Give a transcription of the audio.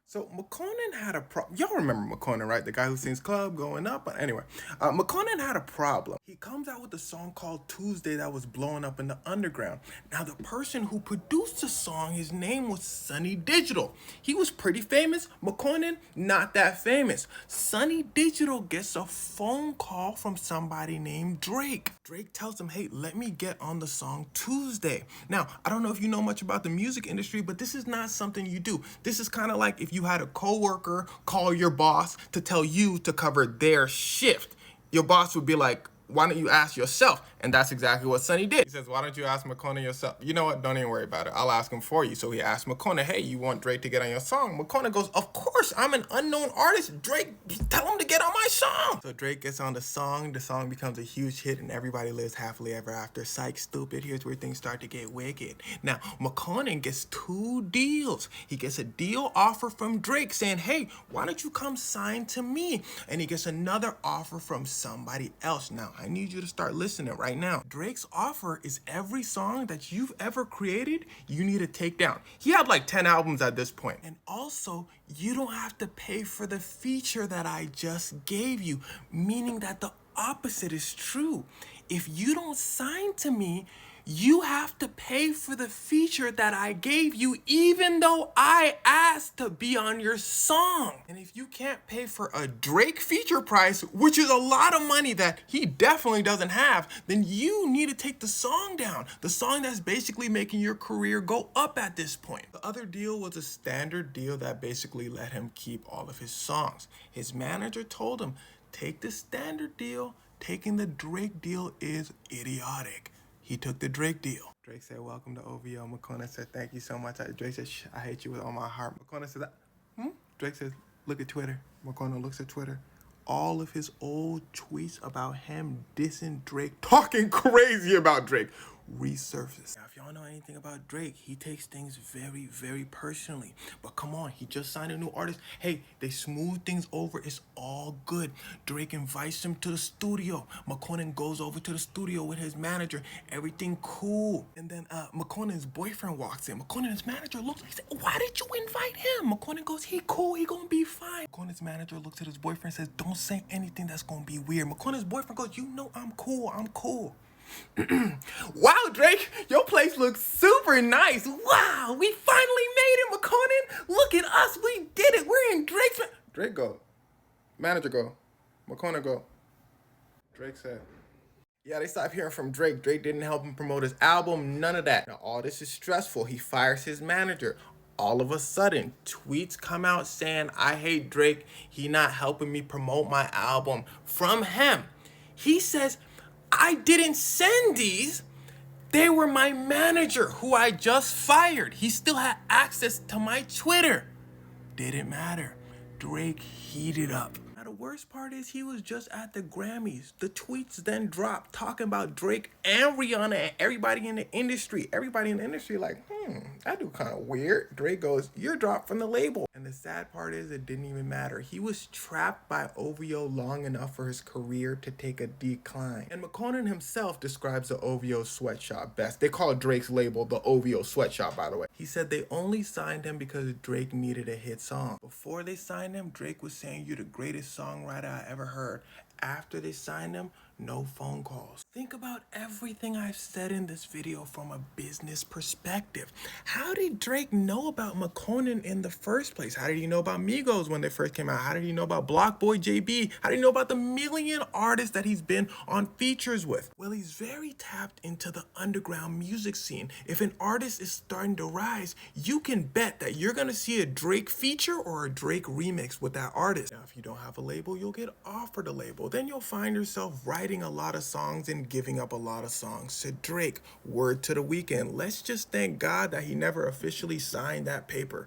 So McConan had a problem. Y'all remember McConan, right? The guy who sings Club Going Up. But anyway, McConan had a problem. He comes out with a song called Tuesday that was blowing up in the underground. Now, the person who produced the song, his name was Sonny Digital. He was pretty famous. McConan, not that famous. Sonny Digital gets a phone call from somebody named Drake. Drake tells him, hey, let me get on the song Tuesday. Now, I don't know if you know much about the music industry, but this is not something you do. This is kind of like if you had a coworker call your boss to tell you to cover their shift. Your boss would be like, why don't you ask yourself? And that's exactly what Sonny did. He says, why don't you ask McConan yourself? You know what? Don't even worry about it. I'll ask him for you. So he asked McConan, hey, you want Drake to get on your song? McConan goes, of course, I'm an unknown artist. Drake, tell him to get on my song. So Drake gets on the song. The song becomes a huge hit and everybody lives happily ever after. Psych, stupid. Here's where things start to get wicked. Now, McConan gets two deals. He gets a deal offer from Drake saying, hey, why don't you come sign to me? And he gets another offer from somebody else. Now, I need you to start listening right now. Drake's offer is every song that you've ever created, you need to take down. He had like 10 albums at this point. And also, you don't have to pay for the feature that I just gave you, meaning that the opposite is true. If you don't sign to me, you have to pay for the feature that I gave you, even though I asked to be on your song. And if you can't pay for a Drake feature price, which is a lot of money that he definitely doesn't have, then you need to take the song down. The song that's basically making your career go up at this point. The other deal was a standard deal that basically let him keep all of his songs. His manager told him, take the standard deal. Taking the Drake deal is idiotic. He took the Drake deal. Drake said, welcome to OVO. McConan said, thank you so much. Drake said, I hate you with all my heart. McConan said, Drake says, look at Twitter. McConan looks at Twitter. All of his old tweets about him dissing Drake, talking crazy about Drake, resurfaced. Now, if y'all know anything about Drake, he takes things very, very personally. But come on, he just signed a new artist. Hey, they smooth things over. It's all good. Drake invites him to the studio. McConan goes over to the studio with his manager. Everything cool. And then McConan's boyfriend walks in. McConan's manager looks like, he said, why did you invite him? McConan goes, he cool, he gonna be fine. McConan's manager looks at his boyfriend and says, don't say anything that's gonna be weird. McConan's boyfriend goes, you know I'm cool, I'm cool. Wow, Drake, your place looks super nice. Wow, we finally made it, McConan. Look at us, we did it. We're in Drake's. Drake go. Manager go. McConan go. Drake said. Yeah, they stopped hearing from Drake. Drake didn't help him promote his album, none of that. Now, all this is stressful. He fires his manager. All of a sudden, tweets come out saying, I hate Drake. He not helping me promote my album. From him. He says, I didn't send these. They were my manager who I just fired. He still had access to my Twitter. Didn't matter. Drake heated up. Now the worst part is he was just at the Grammys. The tweets then dropped talking about Drake and Rihanna and everybody in the industry. Everybody in the industry like, that dude kind of weird. Drake goes, you're dropped from the label. And the sad part is it didn't even matter. He was trapped by OVO long enough for his career to take a decline. And McConan himself describes the OVO Sweatshop best. They call Drake's label the OVO Sweatshop, by the way. He said they only signed him because Drake needed a hit song. Before they signed him, Drake was saying, you're the greatest songwriter I ever heard. After they signed him, no phone calls. Think about everything I've said in this video from a business perspective. How did Drake know about McConan in the first place? How did he know about Migos when they first came out? How did he know about Block Boy JB? How did he know about the million artists that he's been on features with? Well, he's very tapped into the underground music scene. If an artist is starting to rise, you can bet that you're gonna see a Drake feature or a Drake remix with that artist. Now, if you don't have a label, you'll get offered a label. Then you'll find yourself writing a lot of songs and giving up a lot of songs to Drake. Word to the Weeknd. Let's just thank God that he never officially signed that paper.